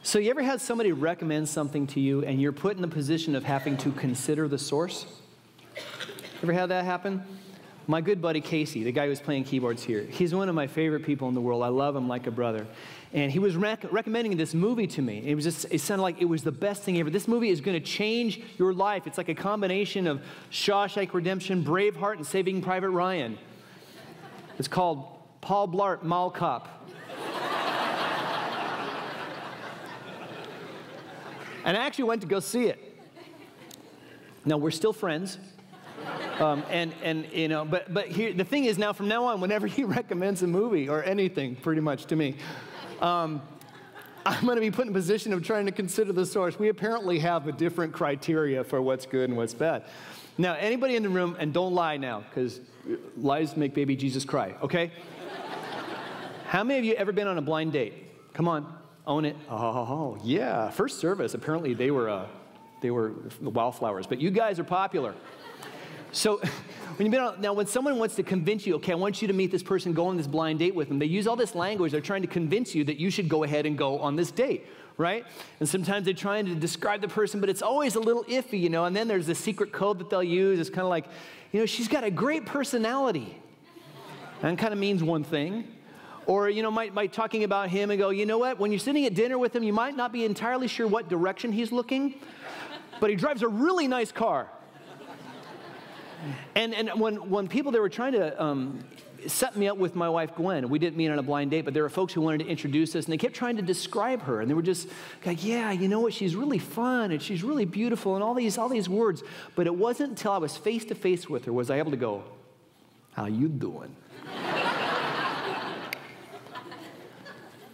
So you ever had somebody recommend something to you and you're put in the position of having to consider the source? Ever had that happen? My good buddy Casey, the guy who's playing keyboards here, he's one of my favorite people in the world. I love him like a brother. And he was recommending this movie to me. It sounded like it was the best thing ever. This movie is going to change your life. It's like a combination of Shawshank Redemption, Braveheart, and Saving Private Ryan. It's called Paul Blart Mall Cop. And I actually went to go see it. Now, we're still friends. You know, but here, the thing is now, from now on, whenever he recommends a movie or anything, pretty much to me, I'm going to be put in a position of trying to consider the source. We apparently have a different criteria for what's good and what's bad. Now, anybody in the room, and don't lie now, because lies make baby Jesus cry, okay? How many of you ever been on a blind date? Come on, own it. Oh, yeah, first service. Apparently they were wildflowers, but you guys are popular. So when someone wants to convince you, okay, I want you to meet this person, go on this blind date with them, they use all this language. They're trying to convince you that you should go ahead and go on this date, right? And sometimes they're trying to describe the person, but it's always a little iffy, you know, and then there's a secret code that they'll use. It's kind of like, you know, she's got a great personality. And it kind of means one thing. Or, you know, might talking about him and go, you know what, when you're sitting at dinner with him, you might not be entirely sure what direction he's looking, but he drives a really nice car. And when people, they were trying to set me up with my wife, Gwen, we didn't meet on a blind date, but there were folks who wanted to introduce us, and they kept trying to describe her, and they were just like, yeah, you know what, she's really fun, and she's really beautiful, and all these words. But it wasn't until I was face to face with her was I able to go, how you doing?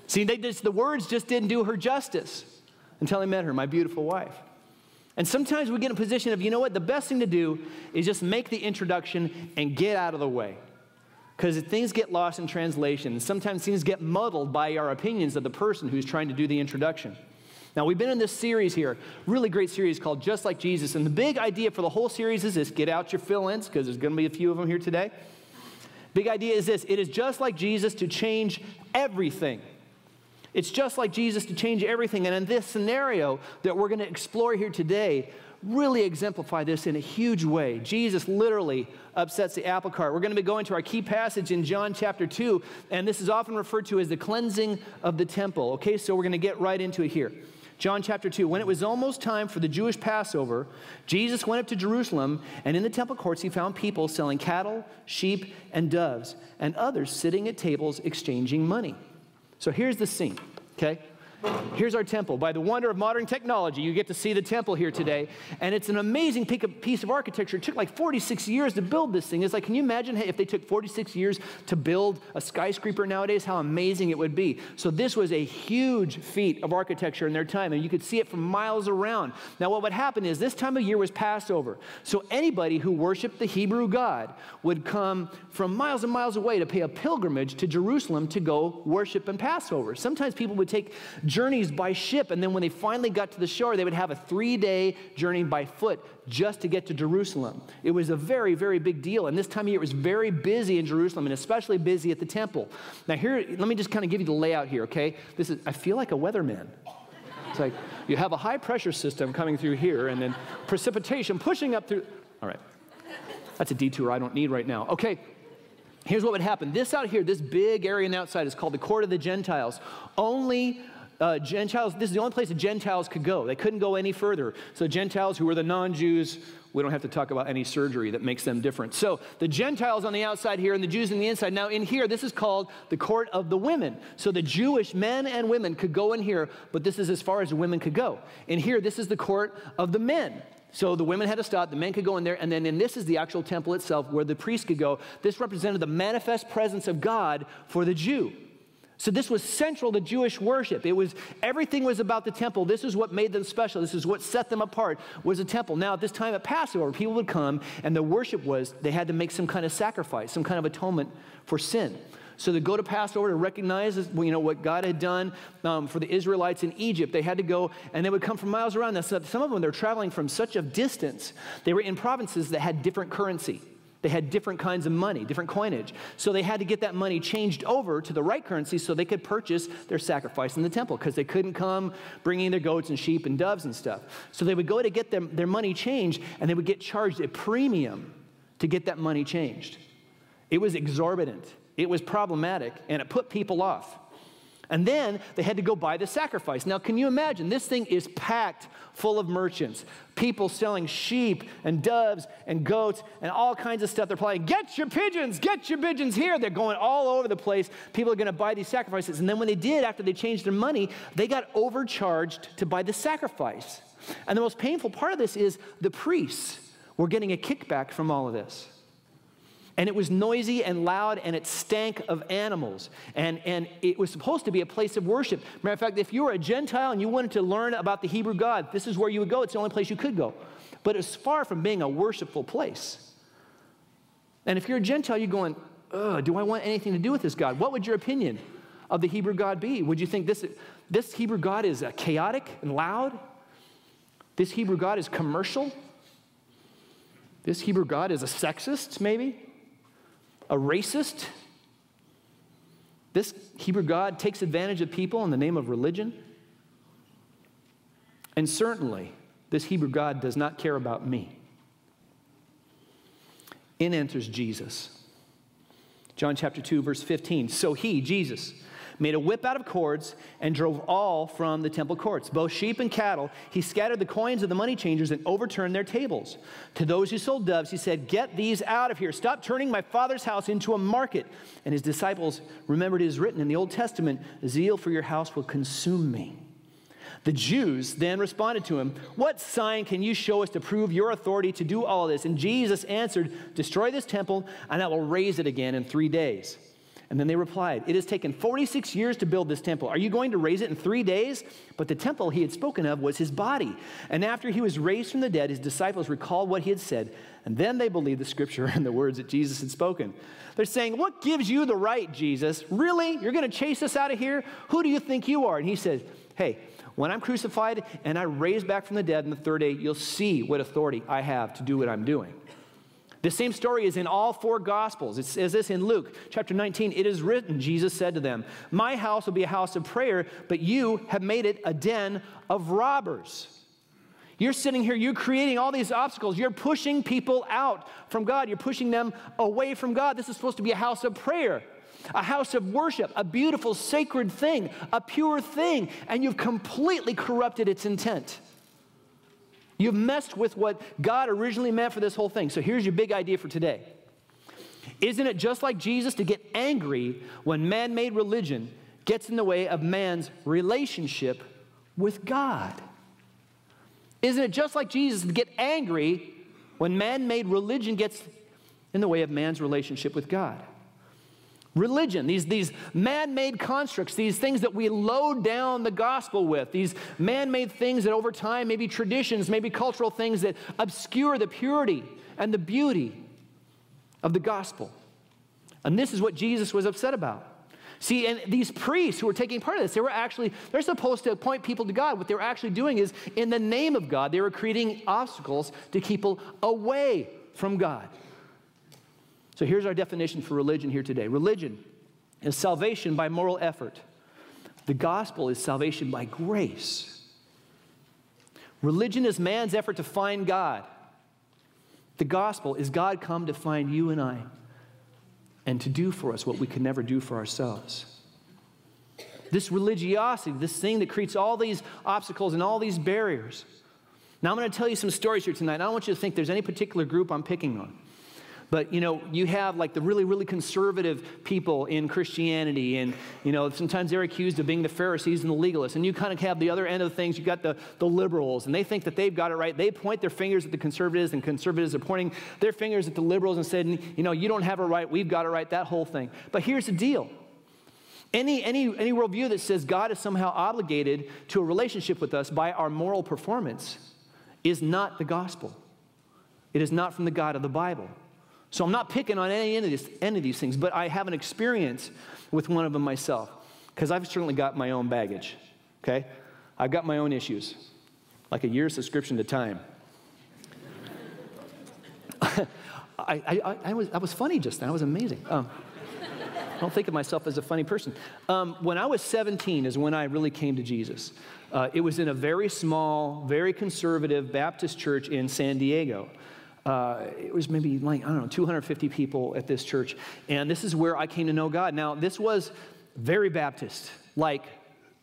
See, the words just didn't do her justice until I met her, my beautiful wife. And sometimes we get in a position of, you know what, the best thing to do is just make the introduction and get out of the way. Because things get lost in translation. Sometimes things get muddled by our opinions of the person who's trying to do the introduction. Now, we've been in this series here, really great series called Just Like Jesus. And the big idea for the whole series is this: get out your fill-ins, because there's going to be a few of them here today. Big idea is this: it is just like Jesus to change everything. It's just like Jesus to change everything. And in this scenario that we're going to explore here today, really exemplify this in a huge way. Jesus literally upsets the apple cart. We're going to be going to our key passage in John chapter 2, and this is often referred to as the cleansing of the temple. Okay, so we're going to get right into it here. John chapter 2, when it was almost time for the Jewish Passover, Jesus went up to Jerusalem, and in the temple courts he found people selling cattle, sheep, and doves, and others sitting at tables exchanging money. So here's the scene, okay? Here's our temple. By the wonder of modern technology, you get to see the temple here today. And it's an amazing piece of architecture. It took like 46 years to build this thing. It's like, can you imagine if they took 46 years to build a skyscraper nowadays, how amazing it would be? So this was a huge feat of architecture in their time, and you could see it from miles around. Now, what would happen is this time of year was Passover. So anybody who worshiped the Hebrew God would come from miles and miles away to pay a pilgrimage to Jerusalem to go worship in Passover. Sometimes people would take journeys by ship, and then when they finally got to the shore, they would have a 3-day journey by foot just to get to Jerusalem. It was a very, very big deal, and this time of year it was very busy in Jerusalem, and especially busy at the temple. Now here, let me just kind of give you the layout here, okay? I feel like a weatherman. It's like you have a high pressure system coming through here, and then precipitation pushing up through. All right, that's a detour I don't need right now. Okay. Here's what would happen. This out here, this big area on the outside is called the court of the Gentiles. Only Gentiles, this is the only place the Gentiles could go. They couldn't go any further. So Gentiles who were the non-Jews, we don't have to talk about any surgery that makes them different. So the Gentiles on the outside here and the Jews on the inside. Now in here, this is called the court of the women. So the Jewish men and women could go in here, but this is as far as the women could go. In here, this is the court of the men. So the women had to stop, the men could go in there, and then this is the actual temple itself where the priest could go. This represented the manifest presence of God for the Jew. So this was central to Jewish worship. Everything was about the temple. This is what made them special. This is what set them apart, was a temple. Now, at this time at Passover, people would come, and the worship was they had to make some kind of sacrifice, some kind of atonement for sin. So they go to Passover to recognize, what God had done for the Israelites in Egypt. They had to go, and they would come from miles around. Now, some of them, they're traveling from such a distance. They were in provinces that had different currency. They had different kinds of money, different coinage. So they had to get that money changed over to the right currency so they could purchase their sacrifice in the temple, because they couldn't come bringing their goats and sheep and doves and stuff. So they would go to get their money changed, and they would get charged a premium to get that money changed. It was exorbitant. It was problematic, and it put people off. And then they had to go buy the sacrifice. Now, can you imagine? This thing is packed full of merchants, people selling sheep and doves and goats and all kinds of stuff. They're probably, get your pigeons here. They're going all over the place. People are going to buy these sacrifices. And then when they did, after they changed their money, they got overcharged to buy the sacrifice. And the most painful part of this is the priests were getting a kickback from all of this. And it was noisy and loud, and it stank of animals. And it was supposed to be a place of worship. Matter of fact, if you were a Gentile and you wanted to learn about the Hebrew God, this is where you would go. It's the only place you could go. But it's far from being a worshipful place. And if you're a Gentile, you're going, do I want anything to do with this God? What would your opinion of the Hebrew God be? Would you think this Hebrew God is chaotic and loud? This Hebrew God is commercial? This Hebrew God is a sexist, maybe? A racist? This Hebrew God takes advantage of people in the name of religion? And certainly, this Hebrew God does not care about me. In enters Jesus. John chapter 2, verse 15. So he, Jesus, made a whip out of cords and drove all from the temple courts, both sheep and cattle. He scattered the coins of the money changers and overturned their tables. To those who sold doves, he said, get these out of here. Stop turning my Father's house into a market. And his disciples remembered it is written in the Old Testament, zeal for your house will consume me. The Jews then responded to him, what sign can you show us to prove your authority to do all this? And Jesus answered, destroy this temple, and I will raise it again in 3 days. And then they replied, it has taken 46 years to build this temple. Are you going to raise it in 3 days? But the temple he had spoken of was his body. And after he was raised from the dead, his disciples recalled what he had said. And then they believed the scripture and the words that Jesus had spoken. They're saying, what gives you the right, Jesus? Really? You're going to chase us out of here? Who do you think you are? And he says, hey, when I'm crucified and I raise back from the dead on the third day, you'll see what authority I have to do what I'm doing. The same story is in all 4 Gospels. It says this in Luke chapter 19. It is written, Jesus said to them, my house will be a house of prayer, but you have made it a den of robbers. You're sitting here, you're creating all these obstacles. You're pushing people out from God. You're pushing them away from God. This is supposed to be a house of prayer, a house of worship, a beautiful, sacred thing, a pure thing, and you've completely corrupted its intent. You've messed with what God originally meant for this whole thing. So here's your big idea for today. Isn't it just like Jesus to get angry when man-made religion gets in the way of man's relationship with God? Isn't it just like Jesus to get angry when man-made religion gets in the way of man's relationship with God? Religion, these man-made constructs, these things that we load down the gospel with, these man-made things that over time may be traditions, maybe cultural things that obscure the purity and the beauty of the gospel. And this is what Jesus was upset about. See, and these priests who were taking part of this, they're supposed to point people to God. What they were actually doing is, in the name of God, they were creating obstacles to keep people away from God. So here's our definition for religion here today. Religion is salvation by moral effort. The gospel is salvation by grace. Religion is man's effort to find God. The gospel is God come to find you and I and to do for us what we could never do for ourselves. This religiosity, this thing that creates all these obstacles and all these barriers. Now I'm going to tell you some stories here tonight. I don't want you to think there's any particular group I'm picking on. But, you have like the really, really conservative people in Christianity, and, sometimes they're accused of being the Pharisees and the legalists. And you kind of have the other end of things. You got the liberals, and they think that they've got it right. They point their fingers at the conservatives, and conservatives are pointing their fingers at the liberals and saying, you don't have it right, we've got it right, that whole thing. But here's the deal. Any worldview that says God is somehow obligated to a relationship with us by our moral performance is not the gospel. It is not from the God of the Bible. So I'm not picking on any of these things, but I have an experience with one of them myself, because I've certainly got my own baggage, okay? I've got my own issues, like a year's subscription to Time. I was funny just then. I was amazing. I don't think of myself as a funny person. When I was 17 is when I really came to Jesus. It was in a very small, very conservative Baptist church in San Diego. It was maybe like, I don't know, 250 people at this church. And this is where I came to know God. Now, this was very Baptist, like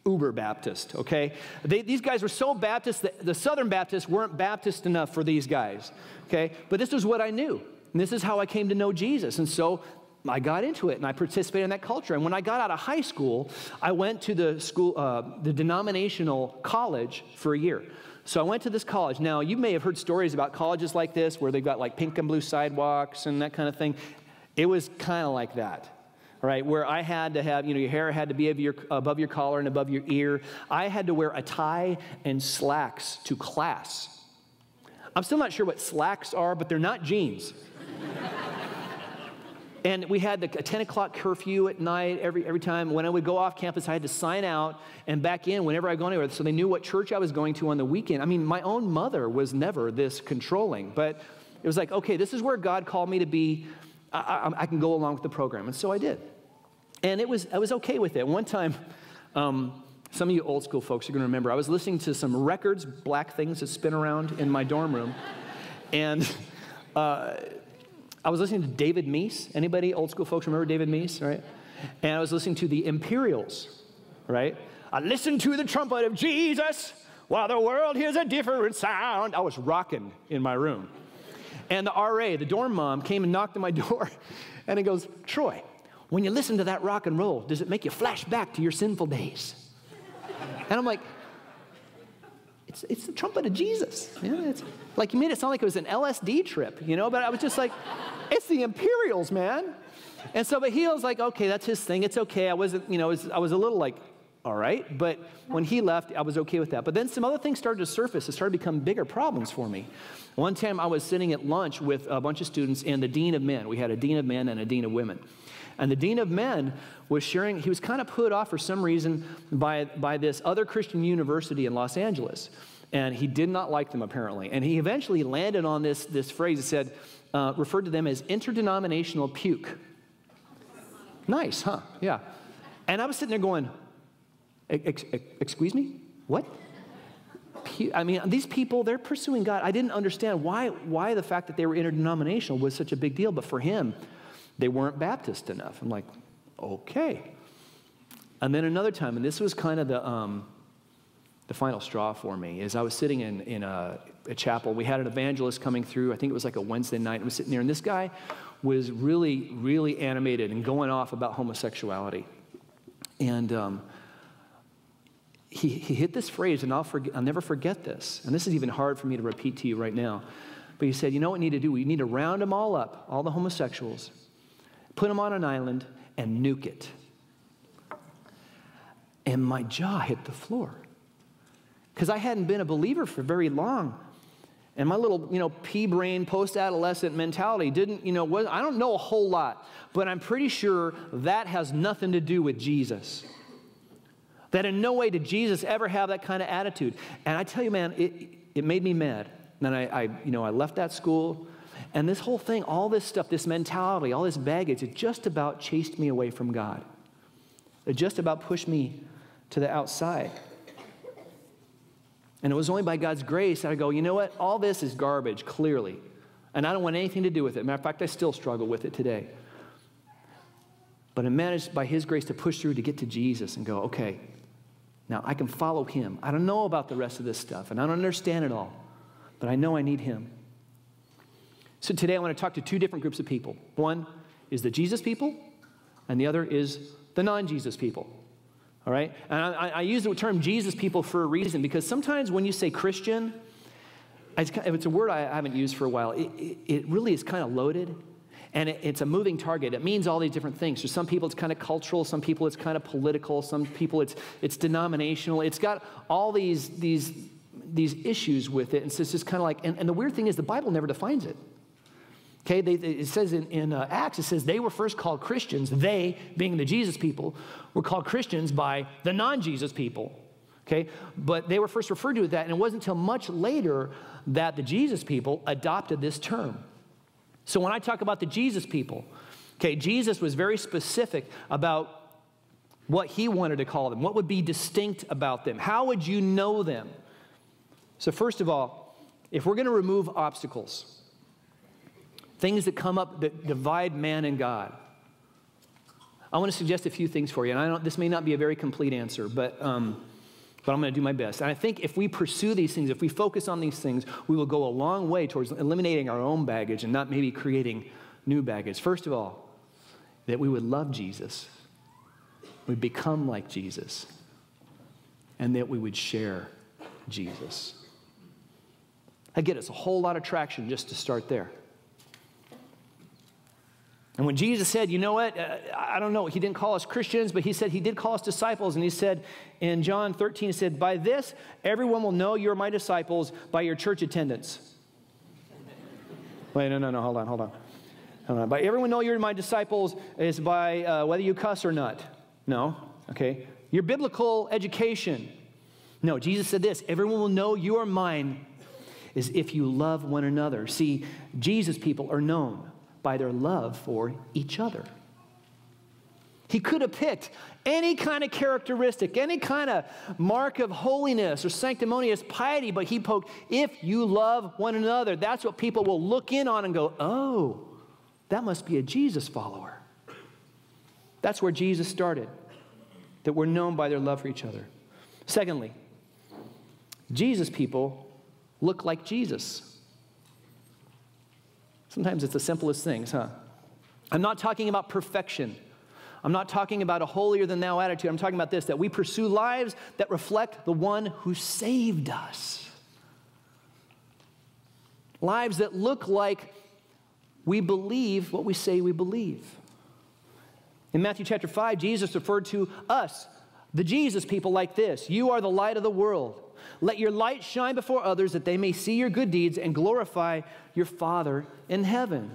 uber Baptist, okay? These guys were so Baptist that the Southern Baptists weren't Baptist enough for these guys, okay? But this was what I knew. And this is how I came to know Jesus. And so I got into it, and I participated in that culture. And when I got out of high school, I went to the denominational college for a year. So I went to this college. Now, you may have heard stories about colleges like this where they've got like pink and blue sidewalks and that kind of thing. It was kind of like that, right? Where I had to have, your hair had to be above your collar and above your ear. I had to wear a tie and slacks to class. I'm still not sure what slacks are, but they're not jeans. And we had a 10 o'clock curfew at night every time. When I would go off campus, I had to sign out and back in whenever I go anywhere. So they knew what church I was going to on the weekend. I mean, my own mother was never this controlling. But it was like, okay, this is where God called me to be. I can go along with the program. And so I did. And I was okay with it. One time, some of you old school folks are going to remember, I was listening to some records, black things that spin around in my dorm room. And I was listening to David Meese. Anybody, old school folks, remember David Meese, right? And I was listening to the Imperials, right? I listened to the trumpet of Jesus while the world hears a different sound. I was rocking in my room. And the RA, the dorm mom, came and knocked on my door. And he goes, Troy, when you listen to that rock and roll, does it make you flash back to your sinful days? And I'm like, it's the trumpet of Jesus. It's like, you made it sound like it was an LSD trip, but I was just like, it's the Imperials, man. And so, but he was like, okay, that's his thing. It's okay. I wasn't, I was a little like, all right. But when he left, I was okay with that. But then some other things started to surface. It started to become bigger problems for me. One time I was sitting at lunch with a bunch of students and the dean of men. We had a dean of men and a dean of women. And the dean of men was sharing, he was kind of put off for some reason by this other Christian university in Los Angeles. And he did not like them, apparently. And he eventually landed on this phrase that said, referred to them as interdenominational puke. Nice, huh? Yeah. And I was sitting there going, excuse me? What? I mean, these people, they're pursuing God. I didn't understand why the fact that they were interdenominational was such a big deal. But for him, they weren't Baptist enough. I'm like, okay. And then another time, and this was kind of the final straw for me, is I was sitting in a chapel. We had an evangelist coming through. I think it was like a Wednesday night. And I was sitting there, and this guy was really, really animated and going off about homosexuality. And he hit this phrase, and I'll never forget this. And this is even hard for me to repeat to you right now. But he said, you know what we need to do? We need to round them all up, all the homosexuals, put them on an island, and nuke it. And my jaw hit the floor. Because I hadn't been a believer for very long. And my little, pea-brain, post-adolescent mentality didn't, I don't know a whole lot. But I'm pretty sure that has nothing to do with Jesus. That in no way did Jesus ever have that kind of attitude. And I tell you, man, it made me mad. And I left that school. And this whole thing, all this stuff, this mentality, all this baggage, it just about chased me away from God. It just about pushed me to the outside. And it was only by God's grace that I go, you know what? All this is garbage, clearly. And I don't want anything to do with it. Matter of fact, I still struggle with it today. But I managed by His grace to push through to get to Jesus and go, okay, now I can follow Him. I don't know about the rest of this stuff, and I don't understand it all. But I know I need Him. So today I want to talk to two different groups of people. One is the Jesus people, and the other is the non-Jesus people. All right? And I use the term Jesus people for a reason, because sometimes when you say Christian, it's a word I haven't used for a while. It really is kind of loaded. And it's a moving target. It means all these different things. For some people, it's kind of cultural. Some people, it's kind of political. Some people, it's denominational. It's got all these issues with it. And so it's just kind of like, and the weird thing is the Bible never defines it. Okay, it says in Acts, it says they were first called Christians. They, being the Jesus people, were called Christians by the non-Jesus people. Okay, but they were first referred to as that. And it wasn't until much later that the Jesus people adopted this term. So when I talk about the Jesus people, okay, Jesus was very specific about what he wanted to call them, what would be distinct about them, how would you know them? So first of all, if we're going to remove obstacles, things that come up that divide man and God, I want to suggest a few things for you. And this may not be a very complete answer, but I'm going to do my best. And I think if we pursue these things, if we focus on these things, we will go a long way towards eliminating our own baggage and not maybe creating new baggage. First of all, that we would love Jesus, we'd become like Jesus, and that we would share Jesus. I get us a whole lot of traction just to start there. And when Jesus said, you know what, I don't know, he didn't call us Christians, but he said he did call us disciples. And he said in John 13, he said, by this, everyone will know you're my disciples by your church attendance. Wait, no, hold on. By everyone know you're my disciples is by whether you cuss or not. No, okay. Your biblical education. No, Jesus said this, everyone will know you are mine is if you love one another. See, Jesus people are known by their love for each other. He could have picked any kind of characteristic, any kind of mark of holiness or sanctimonious piety, but he poked, if you love one another, that's what people will look in on and go, oh, that must be a Jesus follower. That's where Jesus started, that we're known by their love for each other. Secondly, Jesus people look like Jesus. Sometimes it's the simplest things, huh? I'm not talking about perfection. I'm not talking about a holier-than-thou attitude. I'm talking about this, that we pursue lives that reflect the one who saved us. Lives that look like we believe what we say we believe. In Matthew chapter 5, Jesus referred to us, the Jesus people, like this. You are the light of the world. Let your light shine before others that they may see your good deeds and glorify your Father in heaven.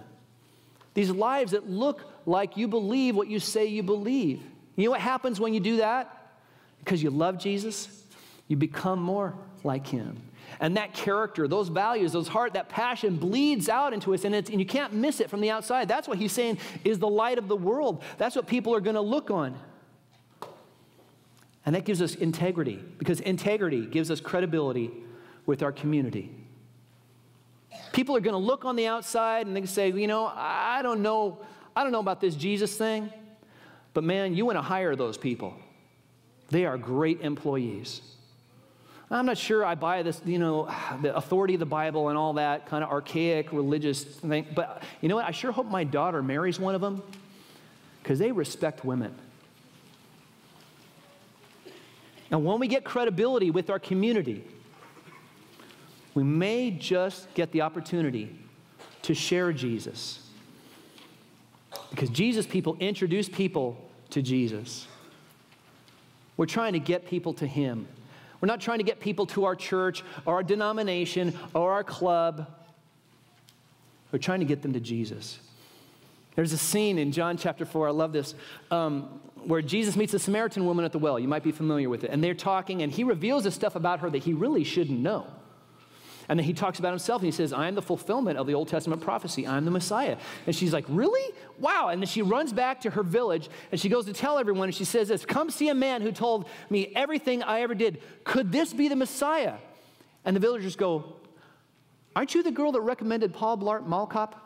These lives that look like you believe what you say you believe. You know what happens when you do that? Because you love Jesus, you become more like him. And that character, those values, those heart, that passion bleeds out into us, and you can't miss it from the outside. That's what he's saying is the light of the world. That's what people are going to look on. And that gives us integrity, because integrity gives us credibility with our community. People are going to look on the outside and they can say, you know, I don't know about this Jesus thing, but man, you want to hire those people. They are great employees. I'm not sure I buy this, you know, the authority of the Bible and all that kind of archaic religious thing, but you know what? I sure hope my daughter marries one of them, because they respect women. And when we get credibility with our community, we may just get the opportunity to share Jesus. Because Jesus people introduce people to Jesus. We're trying to get people to him. We're not trying to get people to our church or our denomination or our club. We're trying to get them to Jesus. There's a scene in John chapter 4, I love this, where Jesus meets a Samaritan woman at the well. You might be familiar with it. And they're talking, and he reveals this stuff about her that he really shouldn't know. And then he talks about himself, and he says, I am the fulfillment of the Old Testament prophecy. I'm the Messiah. And she's like, really? Wow. And then she runs back to her village, and she goes to tell everyone, and she says this, come see a man who told me everything I ever did. Could this be the Messiah? And the villagers go, aren't you the girl that recommended Paul Blart Mall Cop?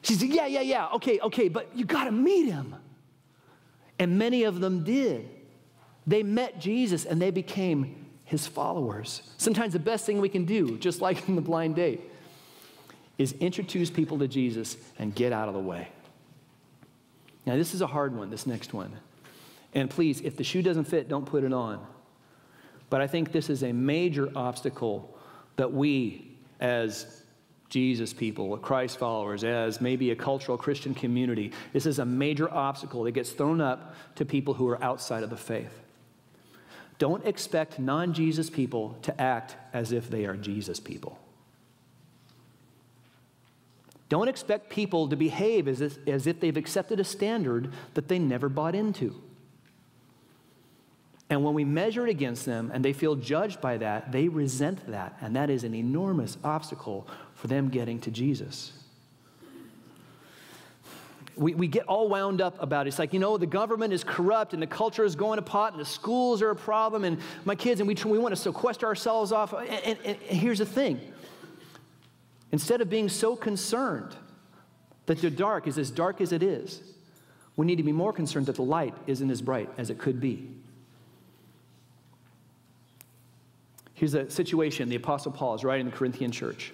She said, yeah, okay, but you got to meet him. And many of them did. They met Jesus, and they became his followers. Sometimes the best thing we can do, just like in the blind date, is introduce people to Jesus and get out of the way. Now, this is a hard one, this next one. And please, if the shoe doesn't fit, don't put it on. But I think this is a major obstacle that we, as Jesus people, Christ followers, as maybe a cultural Christian community, this is a major obstacle that gets thrown up to people who are outside of the faith. Don't expect non-Jesus people to act as if they are Jesus people. Don't expect people to behave as if they've accepted a standard that they never bought into. And when we measure it against them and they feel judged by that, they resent that. And that is an enormous obstacle for them getting to Jesus. We get all wound up about it. It's like, the government is corrupt and the culture is going to pot and the schools are a problem and my kids, and we want to sequester ourselves off. And here's the thing. Instead of being so concerned that the dark is as dark as it is, we need to be more concerned that the light isn't as bright as it could be. Here's a situation the Apostle Paul is writing to the Corinthian church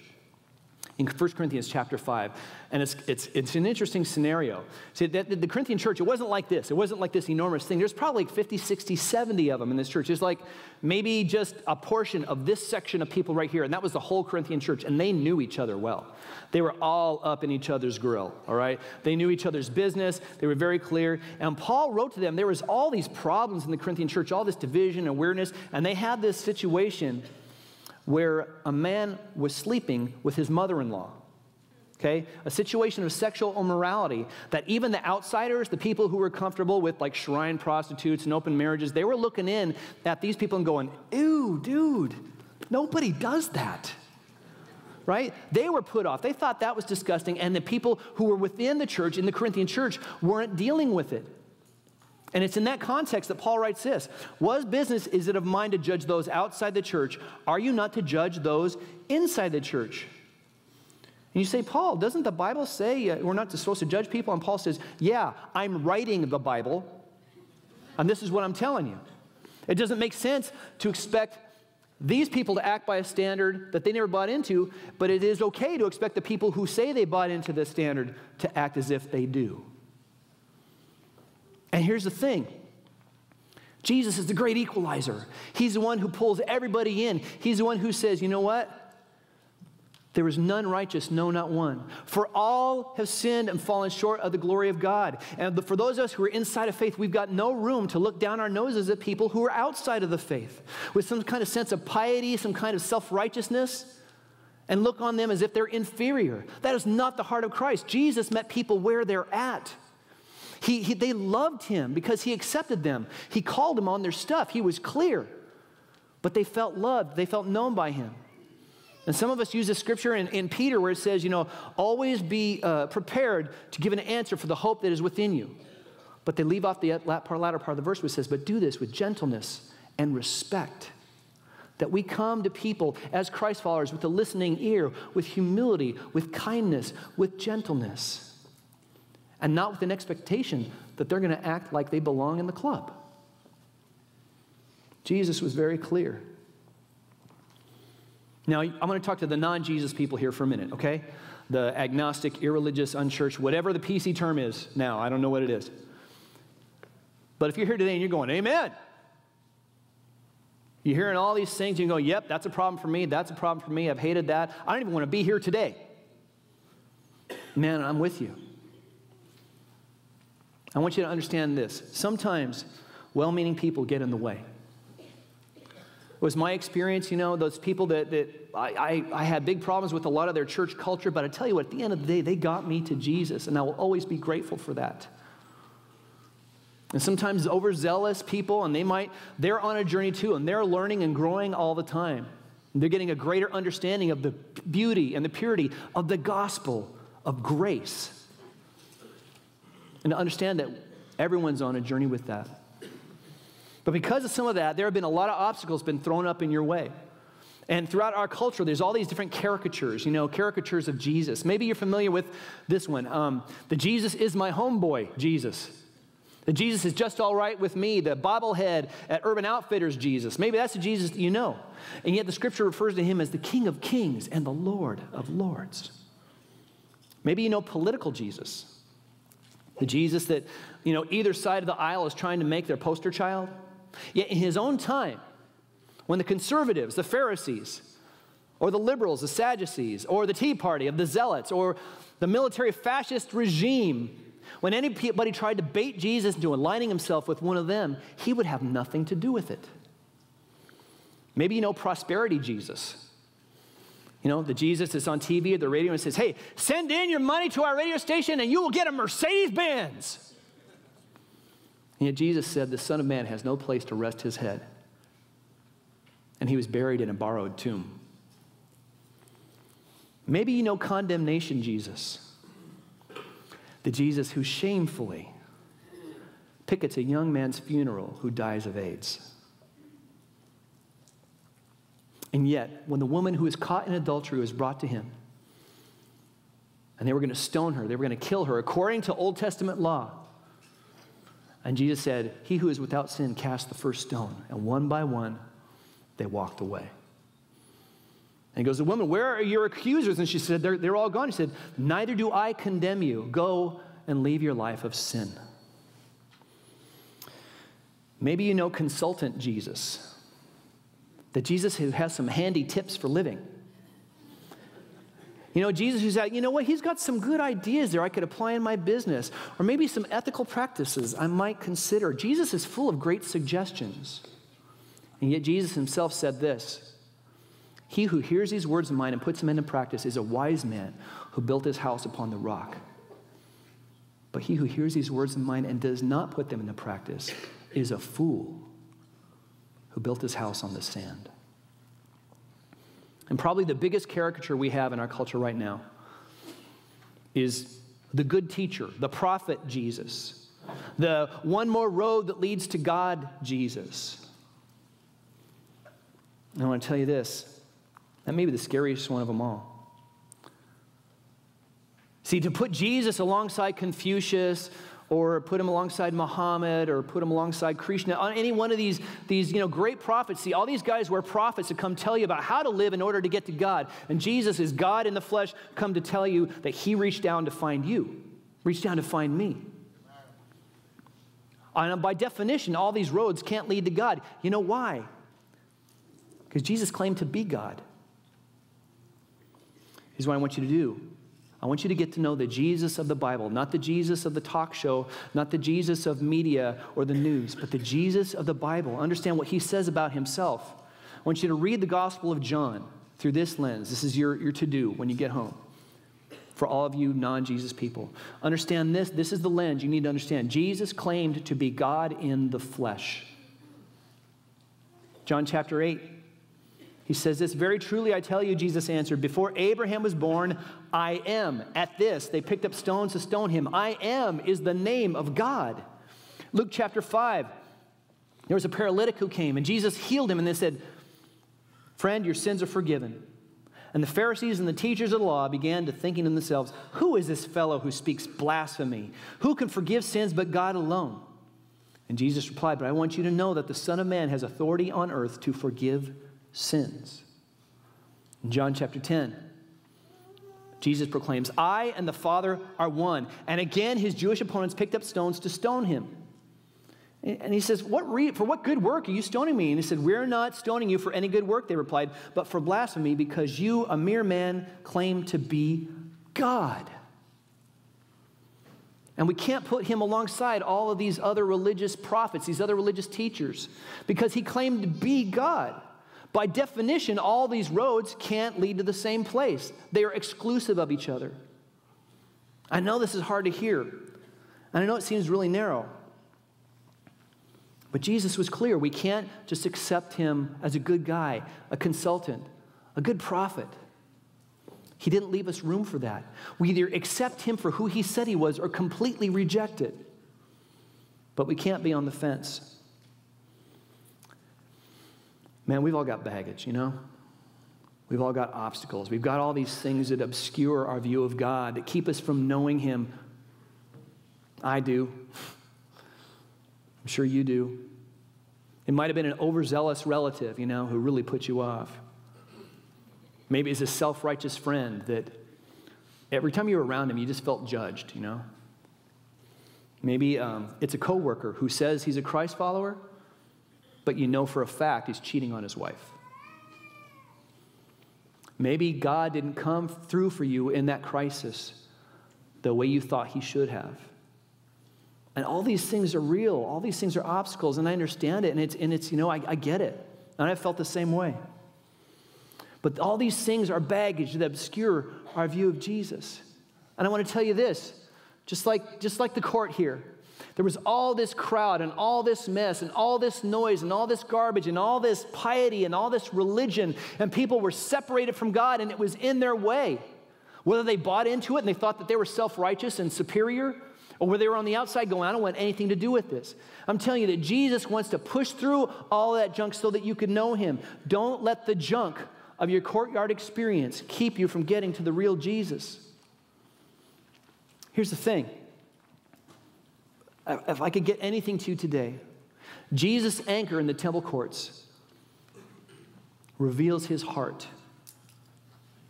in 1 Corinthians chapter 5. And it's an interesting scenario. See, the Corinthian church, it wasn't like this. It wasn't like this enormous thing. There's probably 50, 60, 70 of them in this church. There's like maybe just a portion of this section of people right here. And that was the whole Corinthian church. And they knew each other well. They were all up in each other's grill, all right? They knew each other's business. They were very clear. And Paul wrote to them, there was all these problems in the Corinthian church, all this division and weirdness. And they had this situation where a man was sleeping with his mother-in-law, okay? A situation of sexual immorality that even the outsiders, the people who were comfortable with like shrine prostitutes and open marriages, they were looking in at these people and going, ew, dude, nobody does that, right? They were put off. They thought that was disgusting, and the people who were within the church, in the Corinthian church, weren't dealing with it. And it's in that context that Paul writes this. What business is it of mine to judge those outside the church? Are you not to judge those inside the church? And you say, Paul, doesn't the Bible say we're not supposed to judge people? And Paul says, yeah, I'm writing the Bible, and this is what I'm telling you. It doesn't make sense to expect these people to act by a standard that they never bought into, but it is okay to expect the people who say they bought into the standard to act as if they do. And here's the thing. Jesus is the great equalizer. He's the one who pulls everybody in. He's the one who says, you know what? There is none righteous, no, not one. For all have sinned and fallen short of the glory of God. And for those of us who are inside of faith, we've got no room to look down our noses at people who are outside of the faith with some kind of sense of piety, some kind of self-righteousness, and look on them as if they're inferior. That is not the heart of Christ. Jesus met people where they're at. They loved him because he accepted them. He called them on their stuff. He was clear. But they felt loved. They felt known by him. And some of us use the scripture in Peter where it says, always be prepared to give an answer for the hope that is within you. But they leave off the latter part of the verse which says, but do this with gentleness and respect. That we come to people as Christ followers with a listening ear, with humility, with kindness, with gentleness. And not with an expectation that they're going to act like they belong in the club. Jesus was very clear. Now, I'm going to talk to the non-Jesus people here for a minute, okay? The agnostic, irreligious, unchurched, whatever the PC term is now. I don't know what it is. But if you're here today and you're going, amen. You're hearing all these things, you go, yep, that's a problem for me. That's a problem for me. I've hated that. I don't even want to be here today. Man, I'm with you. I want you to understand this. Sometimes well-meaning people get in the way. It was my experience, those people that I had big problems with a lot of their church culture, but I tell you what, at the end of the day, they got me to Jesus, and I will always be grateful for that. And sometimes overzealous people, and they're on a journey too, and they're learning and growing all the time. And they're getting a greater understanding of the beauty and the purity of the gospel of grace. And to understand that everyone's on a journey with that. But because of some of that, there have been a lot of obstacles been thrown up in your way. And throughout our culture, there's all these different caricatures, caricatures of Jesus. Maybe you're familiar with this one. The Jesus is my homeboy, Jesus. The Jesus is just all right with me. The bobblehead at Urban Outfitters Jesus. Maybe that's the Jesus that you know. And yet the scripture refers to him as the King of Kings and the Lord of Lords. Maybe you know political Jesus. The Jesus that, either side of the aisle is trying to make their poster child. Yet in his own time, when the conservatives, the Pharisees, or the liberals, the Sadducees, or the Tea Party of the Zealots, or the military fascist regime. When anybody tried to bait Jesus into aligning himself with one of them, he would have nothing to do with it. Maybe you know prosperity Jesus. You know, the Jesus that's on TV or the radio and says, hey, send in your money to our radio station and you will get a Mercedes-Benz. And yet Jesus said the Son of Man has no place to rest his head. And he was buried in a borrowed tomb. Maybe you know condemnation Jesus. The Jesus who shamefully pickets a young man's funeral who dies of AIDS. And yet, when the woman who is caught in adultery was brought to him, and they were going to stone her, they were going to kill her, according to Old Testament law, and Jesus said, he who is without sin cast the first stone. And one by one, they walked away. And he goes, the woman, where are your accusers? And she said, they're all gone. He said, neither do I condemn you. Go and leave your life of sin. Maybe you know consultant Jesus. The Jesus who has some handy tips for living. You know, Jesus who's out, you know what, he's got some good ideas there I could apply in my business. Or maybe some ethical practices I might consider. Jesus is full of great suggestions. And yet Jesus himself said this, he who hears these words of mine and puts them into practice is a wise man who built his house upon the rock. But he who hears these words of mine and does not put them into practice is a fool who built his house on the sand. And probably the biggest caricature we have in our culture right now is the good teacher, the prophet Jesus, the one more road that leads to God Jesus. And I want to tell you this, that may be the scariest one of them all. See, to put Jesus alongside Confucius, or put him alongside Muhammad, or put him alongside Krishna, on any one of these great prophets. See, all these guys were prophets to come tell you about how to live in order to get to God. And Jesus is God in the flesh, come to tell you that he reached down to find you, reached down to find me. And by definition, all these roads can't lead to God. You know why? Because Jesus claimed to be God. Here's what I want you to do. I want you to get to know the Jesus of the Bible, not the Jesus of the talk show, not the Jesus of media or the news, but the Jesus of the Bible. Understand what he says about himself. I want you to read the Gospel of John through this lens. This is your to-do when you get home. For all of you non-Jesus people. Understand this. This is the lens you need to understand. Jesus claimed to be God in the flesh. John chapter 8. He says this, very truly I tell you, Jesus answered, before Abraham was born, I am. At this, they picked up stones to stone him. I am is the name of God. Luke chapter 5, there was a paralytic who came, and Jesus healed him, and they said, friend, your sins are forgiven. And the Pharisees and the teachers of the law began to thinking to themselves, who is this fellow who speaks blasphemy? Who can forgive sins but God alone? And Jesus replied, but I want you to know that the Son of Man has authority on earth to forgive sins. In John chapter 10, Jesus proclaims, I and the Father are one. And again, his Jewish opponents picked up stones to stone him. And he says, for what good work are you stoning me? And he said, we're not stoning you for any good work, they replied, but for blasphemy, because you, a mere man, claim to be God. And we can't put him alongside all of these other religious prophets, these other religious teachers, because he claimed to be God. By definition, all these roads can't lead to the same place. They are exclusive of each other. I know this is hard to hear, and I know it seems really narrow. But Jesus was clear. We can't just accept him as a good guy, a consultant, a good prophet. He didn't leave us room for that. We either accept him for who he said he was or completely reject it. But we can't be on the fence. Man, we've all got baggage, you know? We've all got obstacles. We've got all these things that obscure our view of God, that keep us from knowing him. I do. I'm sure you do. It might have been an overzealous relative, you know, who really put you off. Maybe it's a self-righteous friend that every time you were around him, you just felt judged, you know? Maybe it's a coworker who says he's a Christ follower, but you know for a fact he's cheating on his wife. Maybe God didn't come through for you in that crisis the way you thought he should have. And all these things are real. All these things are obstacles, and I understand it, and it's I get it. And I felt the same way. But all these things are baggage that obscure our view of Jesus. And I want to tell you this, just like the court here, there was all this crowd and all this mess and all this noise and all this garbage and all this piety and all this religion, and people were separated from God, and it was in their way. Whether they bought into it and they thought that they were self-righteous and superior, or whether they were on the outside going, I don't want anything to do with this. I'm telling you that Jesus wants to push through all that junk so that you can know him. Don't let the junk of your courtyard experience keep you from getting to the real Jesus. Here's the thing. If I could get anything to you today, Jesus' anchor in the temple courts reveals his heart.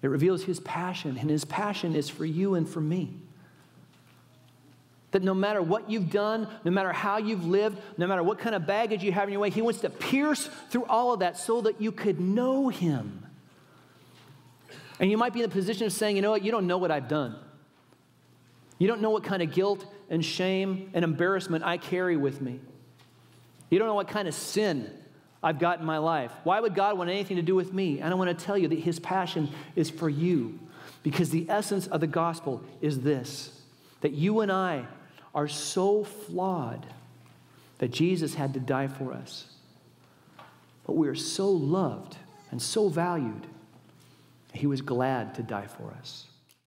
It reveals his passion, and his passion is for you and for me. That no matter what you've done, no matter how you've lived, no matter what kind of baggage you have in your way, he wants to pierce through all of that so that you could know him. And you might be in the position of saying, you know what, you don't know what I've done. You don't know what kind of guilt and shame and embarrassment I carry with me. You don't know what kind of sin I've got in my life. Why would God want anything to do with me? And I want to tell you that his passion is for you, because the essence of the gospel is this, that you and I are so flawed that Jesus had to die for us. But we are so loved and so valued, he was glad to die for us.